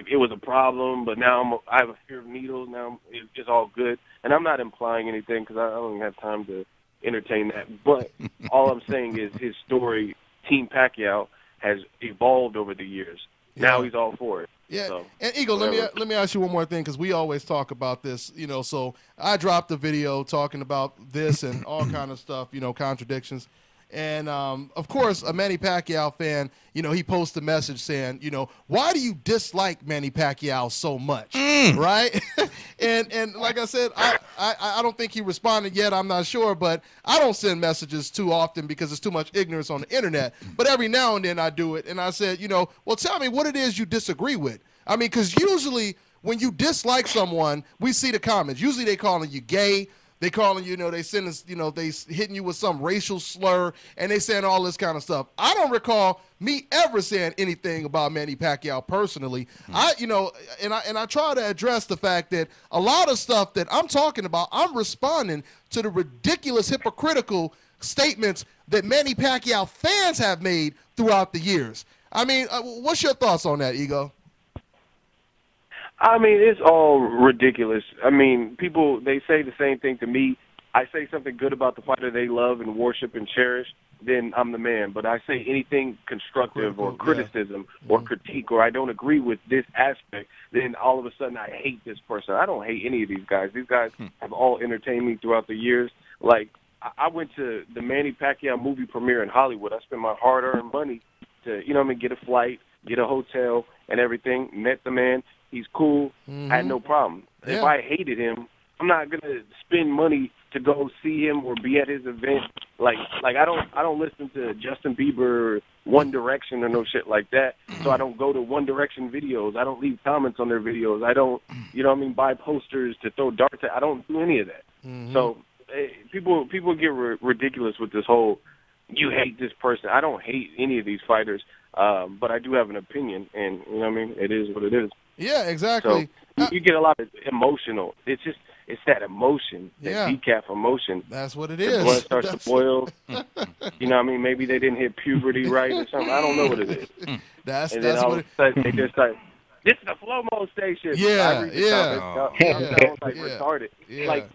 it was a problem, but now I have a fear of needles. Now it's just all good. And I'm not implying anything because I don't even have time to entertain that. But all I'm saying is his story, Team Pacquiao, has evolved over the years. Now he's all for it. Yeah, So, and Eagle, whatever. let me ask you one more thing because we always talk about this, you know. So I dropped a video talking about this and all kind of stuff, you know, contradictions. And, of course, a Manny Pacquiao fan, you know, he posted a message saying, you know, why do you dislike Manny Pacquiao so much, right? and like I said, I don't think he responded yet. I'm not sure, but I don't send messages too often because there's too much ignorance on the internet. But every now and then I do it. And I said, you know, well, tell me what it is you disagree with. I mean, because usually when you dislike someone, we see the comments. Usually they calling you gay. They calling you, you know, they send us, you know, they hitting you with some racial slur, and they saying all this kind of stuff. I don't recall me ever saying anything about Manny Pacquiao personally. You know, and I try to address the fact that a lot of stuff that I'm talking about, I'm responding to the ridiculous, hypocritical statements that Manny Pacquiao fans have made throughout the years. I mean, what's your thoughts on that, Ego? I mean, it's all ridiculous. I mean, people, they say the same thing to me. I say something good about the fighter they love and worship and cherish, then I'm the man. But I say anything constructive or criticism or critique, or I don't agree with this aspect, then all of a sudden I hate this person. I don't hate any of these guys. These guys have all entertained me throughout the years. Like, I went to the Manny Pacquiao movie premiere in Hollywood. I spent my hard-earned money to, you know what I mean, get a flight, get a hotel and everything, met the man. He's cool. I had no problem. Yeah. If I hated him, I'm not gonna spend money to go see him or be at his event. Like I don't listen to Justin Bieber or One Direction or no shit like that. So I don't go to One Direction videos. I don't leave comments on their videos. I don't, you know what I mean, buy posters to throw darts at. I don't do any of that. So people get ridiculous with this whole you hate this person. I don't hate any of these fighters, but I do have an opinion, and you know what I mean. It is what it is. Yeah, exactly. So you get a lot of emotional. It's that emotion, that decaf emotion. That's what it The is. blood starts to boil. You know what I mean? Maybe they didn't hit puberty right or something. I don't know what it is. That's all what of a sudden they just like, this is the flow mode station. Yeah, I read the comments, y'all sound like retarded. Yeah. Like,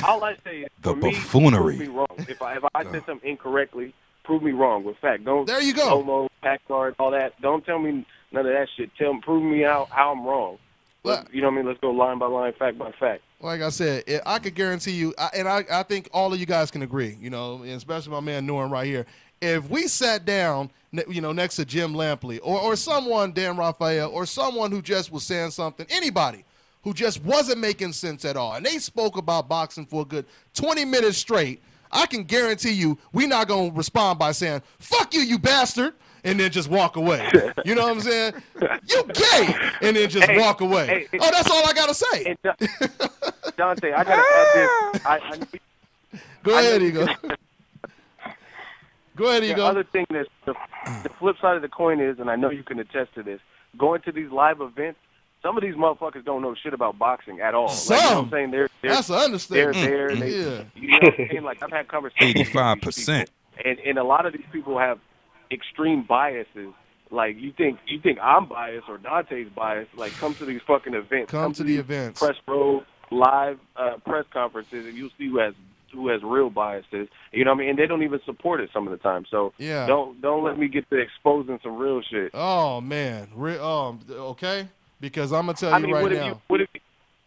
all I say is, The for me, buffoonery. prove me wrong. If I said something incorrectly, prove me wrong with fact. Don't there you go. Homo, pack guard, all that. Don't tell me none of that shit. Prove me how I'm wrong. You know what I mean? Let's go line by line, fact by fact. Like I said, I could guarantee you, and I think all of you guys can agree, you know, and especially my man Norrin right here. If we sat down, you know, next to Jim Lampley or someone, Dan Raphael, or someone who just was saying something, anybody who just wasn't making sense at all, and they spoke about boxing for a good 20 minutes straight, I can guarantee you we're not going to respond by saying, fuck you, you bastard, and then just walk away. You know what I'm saying? You gay, and then just walk away. Oh, that's all I got to say. Dante, I got to add this. Go ahead, Ego. Go ahead, Ego. The other thing that's the flip side of the coin is, and I know you can attest to this, going to these live events, some of these motherfuckers don't know shit about boxing at all. Some. Like, you know what I'm saying? That's an understatement. They're there. Yeah. You know what I'm saying? Like, I've had conversations. 85%. And a lot of these people have extreme biases. Like, you think I'm biased or Dante's biased. Like, come to these fucking events. Come to the events. Press row live press conferences, and you'll see who has real biases. You know what I mean? And they don't even support it some of the time. So don't let me get to exposing some real shit. Oh man, okay. Because I'm gonna tell you right now.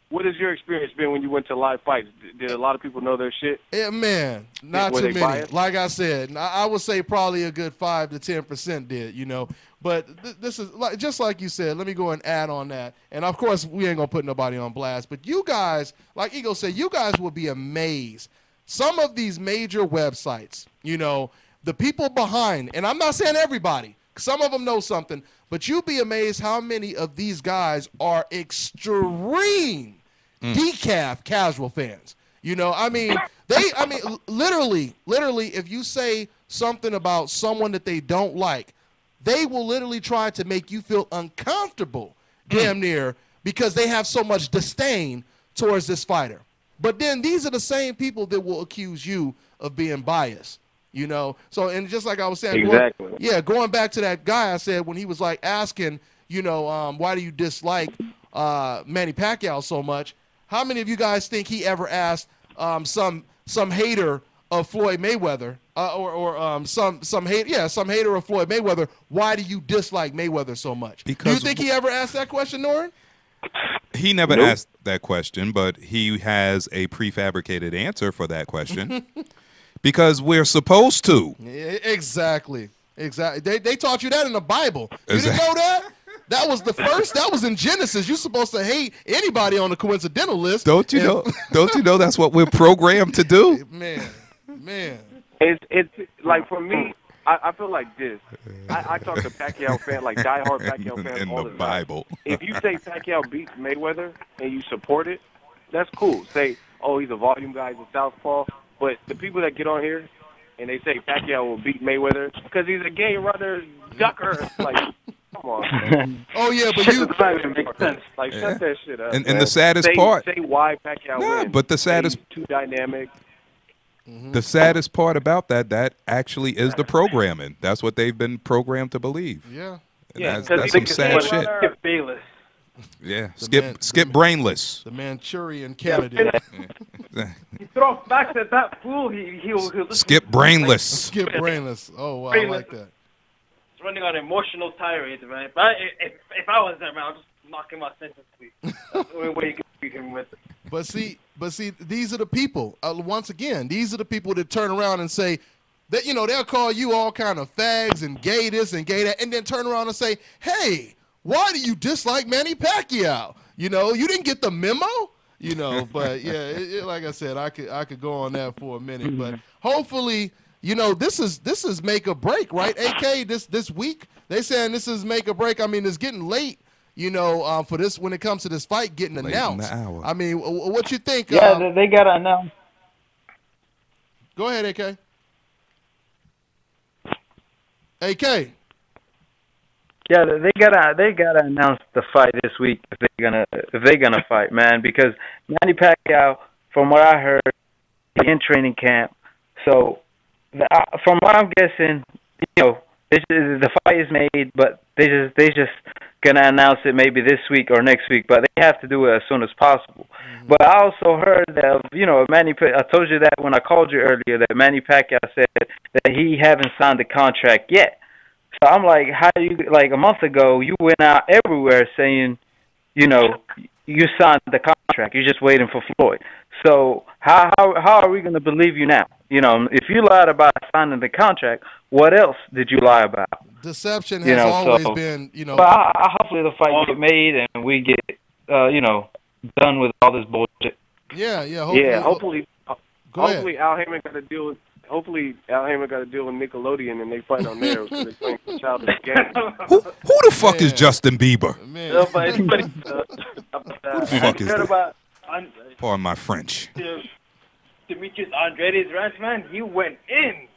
What has your experience been when you went to live fights? Did a lot of people know their shit? Yeah, man, not too many. Biased? Like I said, I would say probably a good 5 to 10% did, you know. But this is just like you said. Let me go and add on that. And of course, we ain't gonna put nobody on blast. But you guys, like Ego said, you guys will be amazed. Some of these major websites, you know, the people behind, and I'm not saying everybody. Some of them know something, but you'll be amazed how many of these guys are extreme decaf casual fans. You know, I mean, literally, if you say something about someone that they don't like, they will literally try to make you feel uncomfortable, damn near, because they have so much disdain towards this fighter. But then these are the same people that will accuse you of being biased. You know, so, and just like I was saying, going back to that guy I said when he was like asking, you know, why do you dislike Manny Pacquiao so much? How many of you guys think he ever asked some hater of Floyd Mayweather, or some hater of Floyd Mayweather, why do you dislike Mayweather so much? Do you think he ever asked that question, Norrin? He never asked that question, but he has a prefabricated answer for that question because we're supposed to. Exactly. They taught you that in the Bible. You didn't know that? That was the first. That was in Genesis. You're supposed to hate anybody on the coincidental list. Don't you know? Don't you know that's what we're programmed to do? Man. It's like, for me, I feel like this. I talk to Pacquiao fans, like diehard Pacquiao fans, in all the the time. Bible. If you say Pacquiao beats Mayweather and you support it, that's cool. Say, oh, he's a volume guy, he's a southpaw. But the people that get on here and they say Pacquiao will beat Mayweather because he's a gay runner, ducker, like, come on, man. Oh yeah, but you doesn't even make sense. Like, shut that shit up. And man. the saddest part. Say why Pacquiao wins. But the saddest. Say he's too dynamic. The saddest part about that actually is the programming. That's what they've been programmed to believe. Yeah. And that's some sad shit. Skip Bayless. Yeah, skip brainless. The Manchurian candidate. He throws backs at that fool. He'll skip brainless. Skip brainless. Oh, wow, brainless. I like that. He's running on emotional tirades, man. But if I was there, man, I'll just knock him out sentencely. That's the only way you can beat him with it. But see, these are the people. Once again, these are the people that turn around and say that, they'll call you all kind of fags and gay this and gay that, and then turn around and say, hey, why do you dislike Manny Pacquiao? You didn't get the memo. But yeah, like I said, I could go on that for a minute. But hopefully, this is make or break, right? AK this week they saying this is make or break. I mean, it's getting late. For this, when it comes to this fight getting announced. I mean, what you think? Yeah, they got to announce. Go ahead, AK. AK. Yeah, they gotta announce the fight this week if they're gonna fight, man. Because Manny Pacquiao, from what I heard, he's in training camp. So, from what I'm guessing, the fight is made, but they just gonna announce it maybe this week or next week. But they have to do it as soon as possible. But I also heard that Manny. I told you that when I called you earlier that Manny Pacquiao said that he haven't signed the contract yet. So I'm like, how do you, like a month ago, you went out everywhere saying, you signed the contract. You're just waiting for Floyd. So how are we going to believe you now? If you lied about signing the contract, what else did you lie about? Deception has always been, But hopefully the fight get made and we get, done with all this bullshit. Yeah. Hopefully Al Heyman got to deal with. Hopefully, Al Heyman got to deal with Nickelodeon and they fight on there because they're playing some childish games. Who the fuck is Justin Bieber? Man. No, but Who the fuck is that? Pardon my French. Demetrius Andrade's ranch, man, he went in.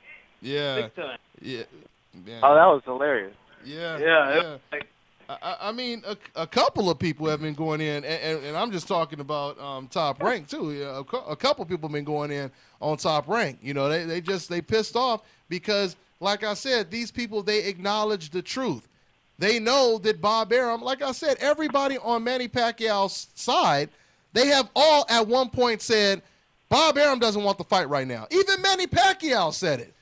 Yeah. Big time. Yeah. Oh, that was hilarious. Yeah. I mean, a couple of people have been going in, and I'm just talking about Top Rank too. A couple of people have been going in on Top Rank. They pissed off because, like I said, these people, they acknowledge the truth. They know that Bob Arum, like I said, everybody on Manny Pacquiao's side, they have all at one point said, Bob Arum doesn't want the fight right now. Even Manny Pacquiao said it.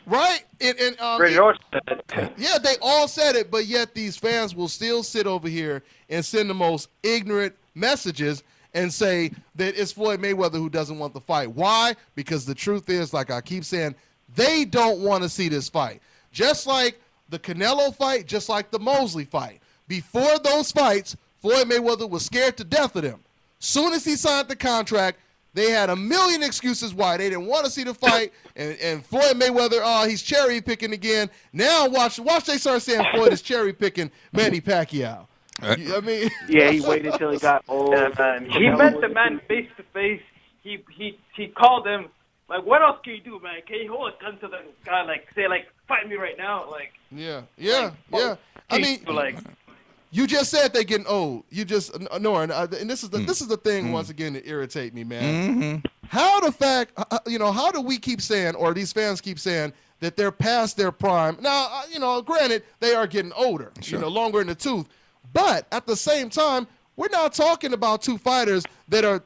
Right? Yeah, they all said it, but yet these fans will still sit over here and send the most ignorant messages and say that it's Floyd Mayweather who doesn't want the fight. Why? Because the truth is, like I keep saying, they don't want to see this fight. Just like the Canelo fight, just like the Mosley fight. Before those fights, Floyd Mayweather was scared to death of them. Soon as he signed the contract, they had a million excuses why they didn't want to see the fight, and Floyd Mayweather, he's cherry picking again. Now watch they start saying Floyd is cherry picking Manny Pacquiao. I mean, yeah, he waited till he got old. He met the man face to face. He called him like, "What else can you do, man? Can you hold a gun to the guy, like say, like, fight me right now?" Like, yeah. I mean, like. You just said they're getting old. You just Norrin, and this is the thing once again that irritate me, man. How how do we keep saying, or these fans keep saying that they're past their prime? Now, granted they are getting older, longer in the tooth, but at the same time, we're not talking about two fighters that are,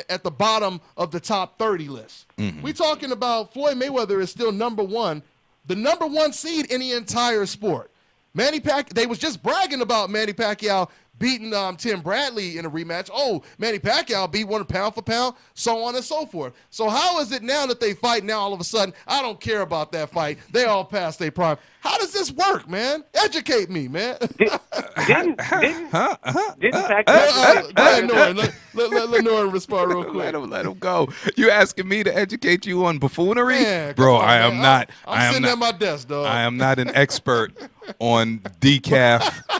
at the bottom of the top 30 list. We're talking about Floyd Mayweather is still number one, the number one seed in the entire sport. Manny Pacquiao, they was just bragging about Manny Pacquiao beating Tim Bradley in a rematch. Oh, Manny Pacquiao beat one pound for pound, so on and so forth. So how is it now that they fight now all of a sudden, I don't care about that fight. They all passed their prime. How does this work, man? Educate me, man. Didn't Pacquiao... Go ahead, Norrin. Let Norrin respond real quick. Let him go. You asking me to educate you on buffoonery? Man, bro, on, I am man. not. I'm sitting at my desk, dog. I am not an expert on decaf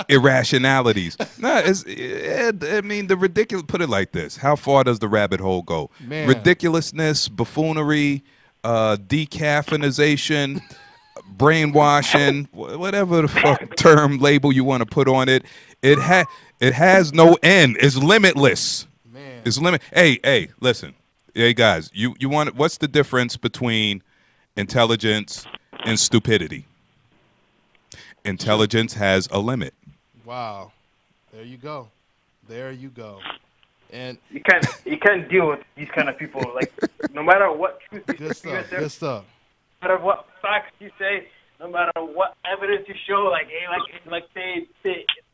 irrationalities. No, I mean, the ridiculous, put it like this. How far does the rabbit hole go? Man. Ridiculousness, buffoonery, decaffeinization, brainwashing, whatever the fuck term label you want to put on it. It has no end. It's limitless. Man. It's Hey, listen. Hey guys, you want, what's the difference between intelligence and stupidity? Intelligence has a limit. Wow. There you go. There you go. And you can't deal with these kind of people. Like, no matter what truth you good say, stuff. Good stuff. No matter what facts you say, no matter what evidence you show,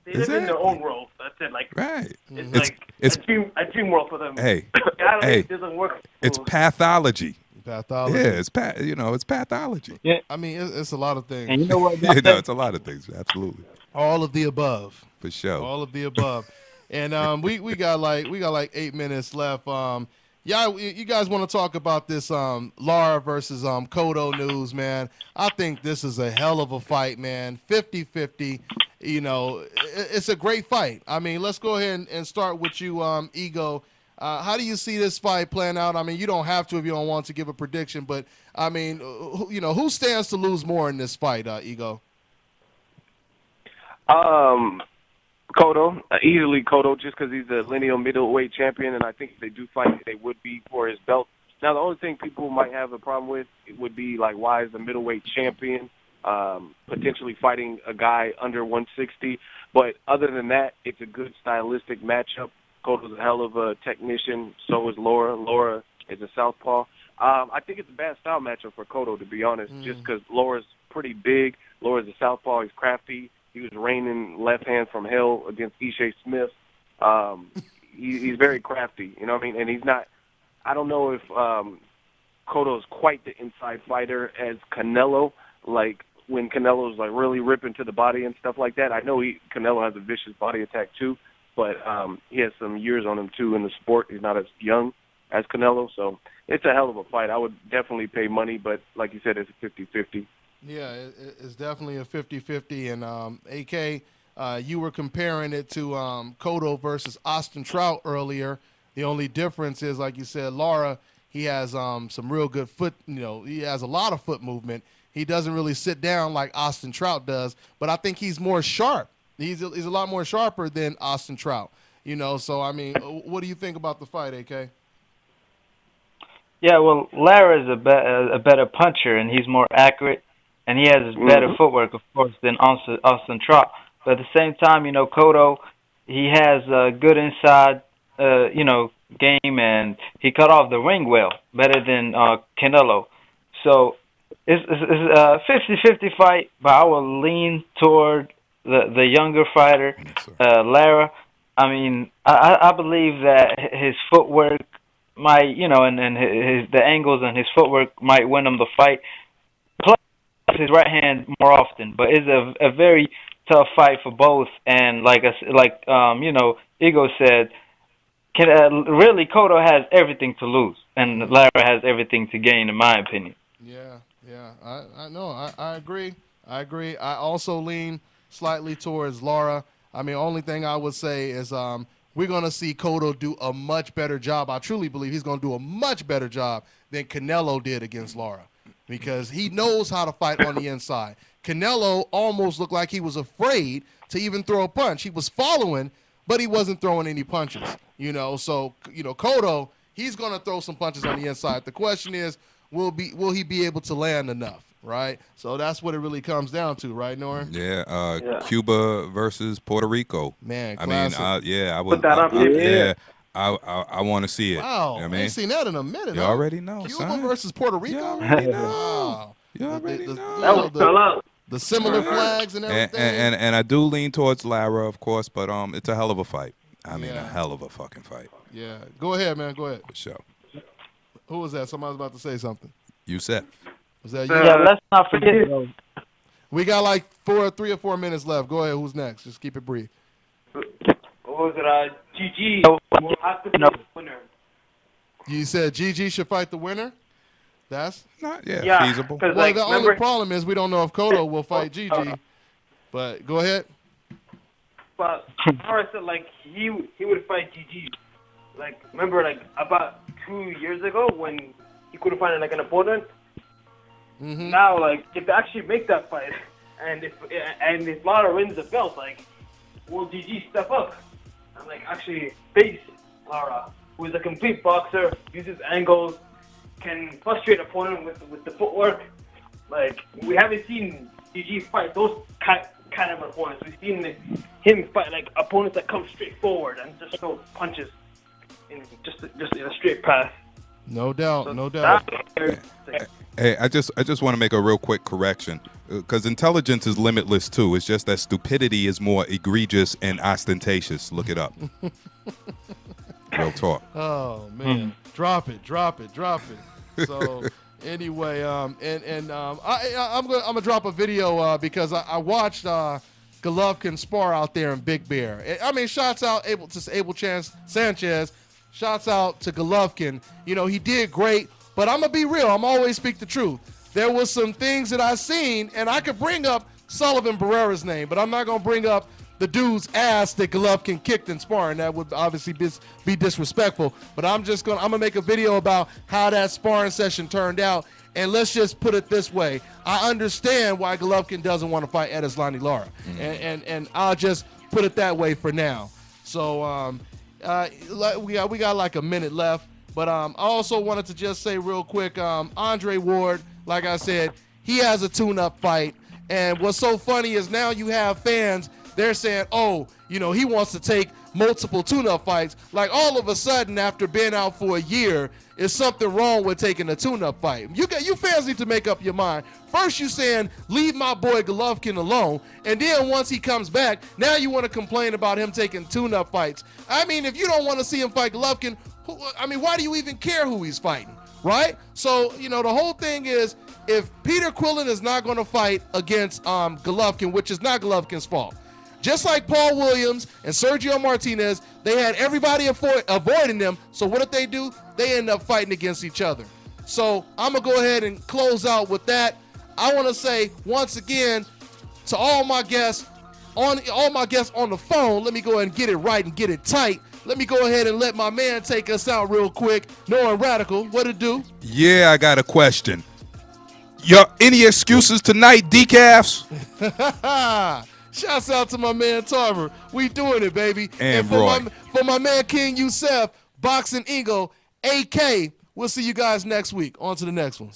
they live in their own world. That's it. Like, right. It's a dream world for them. Hey, Reality doesn't work. It's pathology. Pathology. Yeah, it's pathology. Yeah, I mean, it's a lot of things. And you know what? It's a lot of things. Absolutely. All of the above. For sure. All of the above. And we got like 8 minutes left. You guys want to talk about this Lara versus Cotto news, man? I think this is a hell of a fight, man. 50-50. It's a great fight. I mean, let's go ahead and start with you, Ego. How do you see this fight playing out? I mean, you don't have to if you don't want to give a prediction, but I mean, who stands to lose more in this fight, Ego? Cotto, easily Cotto, just because he's a lineal middleweight champion, and I think if they do fight, they would be for his belt. Now, the only thing people might have a problem with would be, like, why is the middleweight champion potentially fighting a guy under 160? But other than that, it's a good stylistic matchup. Cotto's a hell of a technician. So is Lara. Lara is a southpaw. I think it's a bad style matchup for Cotto, to be honest, just because Lara's pretty big. Lara's a southpaw. He's crafty. He was raining left hand from hell against Ishe Smith. He's very crafty, you know what I mean? And he's not – I don't know if Cotto's quite the inside fighter as Canelo, like when Canelo's like really ripping to the body and stuff like that. I know Canelo has a vicious body attack too, but he has some years on him too in the sport. He's not as young as Canelo, so it's a hell of a fight. I would definitely pay money, but like you said, it's a 50-50. Yeah, it's definitely a 50-50. And AK, you were comparing it to Cotto versus Austin Trout earlier. The only difference is, like you said, Lara, he has some real good foot. He has a lot of foot movement. He doesn't really sit down like Austin Trout does, but I think he's more sharp. He's a lot more sharper than Austin Trout. So I mean, what do you think about the fight, AK? Yeah, well, Lara is a better puncher, and he's more accurate, and he has better footwork, of course, than Austin Trout. But at the same time, Cotto, he has a good inside, game, and he cut off the ring well, better than Canelo. So it's a 50-50 fight, but I will lean toward the younger fighter, Lara. I mean, I believe that his footwork might, and the angles and his footwork might win him the fight. Plus his right hand more often, but it's a very tough fight for both. And Ego said, really Cotto has everything to lose, and Lara has everything to gain, in my opinion. Yeah, I know. I agree. I also lean slightly towards Lara. I mean, only thing I would say is we're going to see Cotto do a much better job. I truly believe he's going to do a much better job than Canelo did against Lara, because he knows how to fight on the inside. Canelo almost looked like he was afraid to even throw a punch. He was following, but he wasn't throwing any punches. So Cotto, he's going to throw some punches on the inside. The question is, will he be able to land enough? right? So that's what it really comes down to, right, Norrin? Yeah, Cuba versus Puerto Rico. Man, I mean, classic. I would. Put that up, Yeah, I want to see it. Wow, You know what I I mean? ain't seen that in a minute. You huh? already know, Cuba son. versus Puerto Rico. You already know. Wow. You already know. That was fell out. The similar flags and everything. And I do lean towards Lara, of course, but it's a hell of a fight. I mean, a hell of a fucking fight. Yeah. Go ahead, man. Go ahead. For sure. Who was that? Somebody was about to say something. Yusef. Was that you? Yeah, let's not forget. We got like 3 or 4 minutes left. Go ahead. Who's next? Just keep it brief. What was it? GG will have to be the winner. You said GG should fight the winner? That's not feasible. Well, like, the only problem is we don't know if Cotto will fight GG. But go ahead. But Lara said like he would fight GG. Like remember like about 2 years ago when he couldn't find like an opponent. Now like if they actually make that fight and if Lara wins the belt, like will GG step up and like actually face Lara, who is a complete boxer, uses angles, can frustrate opponent with the footwork. Like we haven't seen GG fight those kind of opponents. We've seen him fight like opponents that come straight forward and just throw punches in just in a straight path. No doubt, no doubt. Hey, I just want to make a real quick correction because intelligence is limitless too. It's just that stupidity is more egregious and ostentatious. Look it up. Real talk. Oh man, drop it. So anyway, I'm gonna drop a video because I watched Golovkin spar out there in Big Bear. I mean, shouts out Abel Sanchez. Shouts out to Golovkin. You know, he did great, but I'm gonna be real. I'm always speak the truth. There was some things that I seen, and I could bring up Sullivan Barrera's name, but I'm not gonna bring up the dude's ass that Golovkin kicked in sparring. That would obviously be disrespectful. But I'm gonna make a video about how that sparring session turned out. And let's just put it this way: I understand why Golovkin doesn't want to fight Edeslani Lara, and I'll just put it that way for now. So we got like a minute left. But I also wanted to just say real quick, Andre Ward, like I said, he has a tune-up fight. And what's so funny is now you have fans. They're saying, oh, you know, he wants to take multiple tune-up fights. Like all of a sudden, after being out for a year, is something wrong with taking a tune-up fight? You fans need to make up your mind. First, you saying leave my boy Golovkin alone, and then once he comes back, now you want to complain about him taking tune-up fights. I mean, if you don't want to see him fight Golovkin, why do you even care who he's fighting, right? So, you know, the whole thing is, if Peter Quillen is not going to fight against Golovkin, which is not Golovkin's fault. Just like Paul Williams and Sergio Martinez, they had everybody avoiding them. So what did they do? They end up fighting against each other. So I'm going to go ahead and close out with that. I want to say once again to all my guests on the phone, let me go ahead and get it right and get it tight. Let me go ahead and let my man take us out real quick. Norrin Radical, what it do? Yeah, I got a question. Any excuses tonight, decafs? Shouts out to my man Tarver. We doing it, baby. And for my man King Yusef, BoxingEgo, AK. We'll see you guys next week. On to the next one.